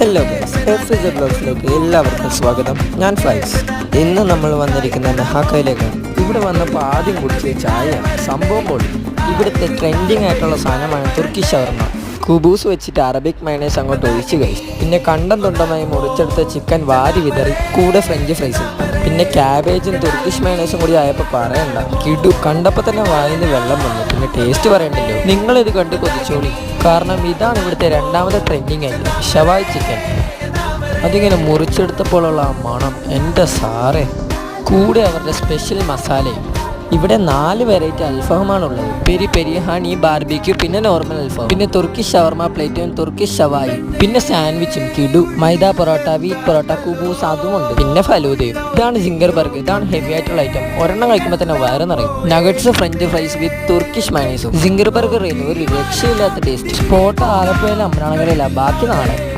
Hello guys, F ബ്ലോഗ്സിലേക്ക് എല്ലാവർക്കും സ്വാഗതം. ഞാൻ ഫൈസ്. ഇന്ന് നമ്മൾ വന്നിരിക്കുന്ന മെഹാക്കയിലേക്കാണ്. ഇവിടെ വന്നപ്പോൾ ആദ്യം കുടിച്ച ചായ സംഭവം പൊളി. ഇവിടുത്തെ ട്രെൻഡിങ് ആയിട്ടുള്ള സാധനമാണ് തുർക്കിഷ് ഷവർമ. കുബൂസ് വെച്ചിട്ട് അറബിക് മയണൈസ് അങ്ങോട്ട് ഒഴിച്ച് കഴിച്ചു. പിന്നെ കണ്ടം തുണ്ടമായി മുറിച്ചെടുത്ത ചിക്കൻ വാരി വിതറി, കൂടെ ഫ്രഞ്ച് ഫ്രൈസും. പിന്നെ ക്യാബേജും തുർക്കിഷ് മയണൈസും കൂടി ആയപ്പോൾ പറയണ്ട, കിടു. കണ്ടപ്പോൾ തന്നെ വായിന്ന് വെള്ളം വന്നു. പിന്നെ ടേസ്റ്റ് പറയണ്ടല്ലോ. നിങ്ങളിത് കണ്ട് കൊതിച്ചോളി, കാരണം ഇതാണ് ഇവിടുത്തെ രണ്ടാമത്തെ ട്രെൻഡിങ് ഐറ്റം, ഷവായ് ചിക്കൻ. അതിങ്ങനെ മുറിച്ചെടുത്തപ്പോഴുള്ള ആ മണം, എൻ്റെ സാറേ. കൂടെ അവരുടെ സ്പെഷ്യൽ മസാലയും. ഇവിടെ 4 വെറൈറ്റി അൽഫാമാണുള്ളത്. പെരി പെരി, ഹണി, ബാർബിക്യൂ, പിന്നെ നോർമൽ അൽഫാം, പിന്നെ തുർക്കിഷ് ഷവർമ പ്ലേറ്റും തുർക്കിഷ് ഷവായി, പിന്നെ സാൻഡ്വിച്ചും കിടു. മൈദ പൊറോട്ട, വീറ്റ് പൊറോട്ട, കുബൂസ് അതുമുണ്ട്. പിന്നെ ഫലൂദയും. ഇതാണ് ജിംഗർ ബർഗർ. ഇതാണ് ഹെവി ആയിട്ടുള്ള ഐറ്റം. ഒരെണ്ണം കഴിക്കുമ്പോൾ തന്നെ വയറ് നിറയും. Nuggets, French fries with Turkish മയണൈസും. ജിംഗർ ബർഗർ ഒരു രക്ഷയില്ലാത്ത ടേസ്റ്റ്. സ്പോട്ട് ആലപ്പുഴയിലെ അമ്രാണകരയില്ല, ബാക്കി നാളെ.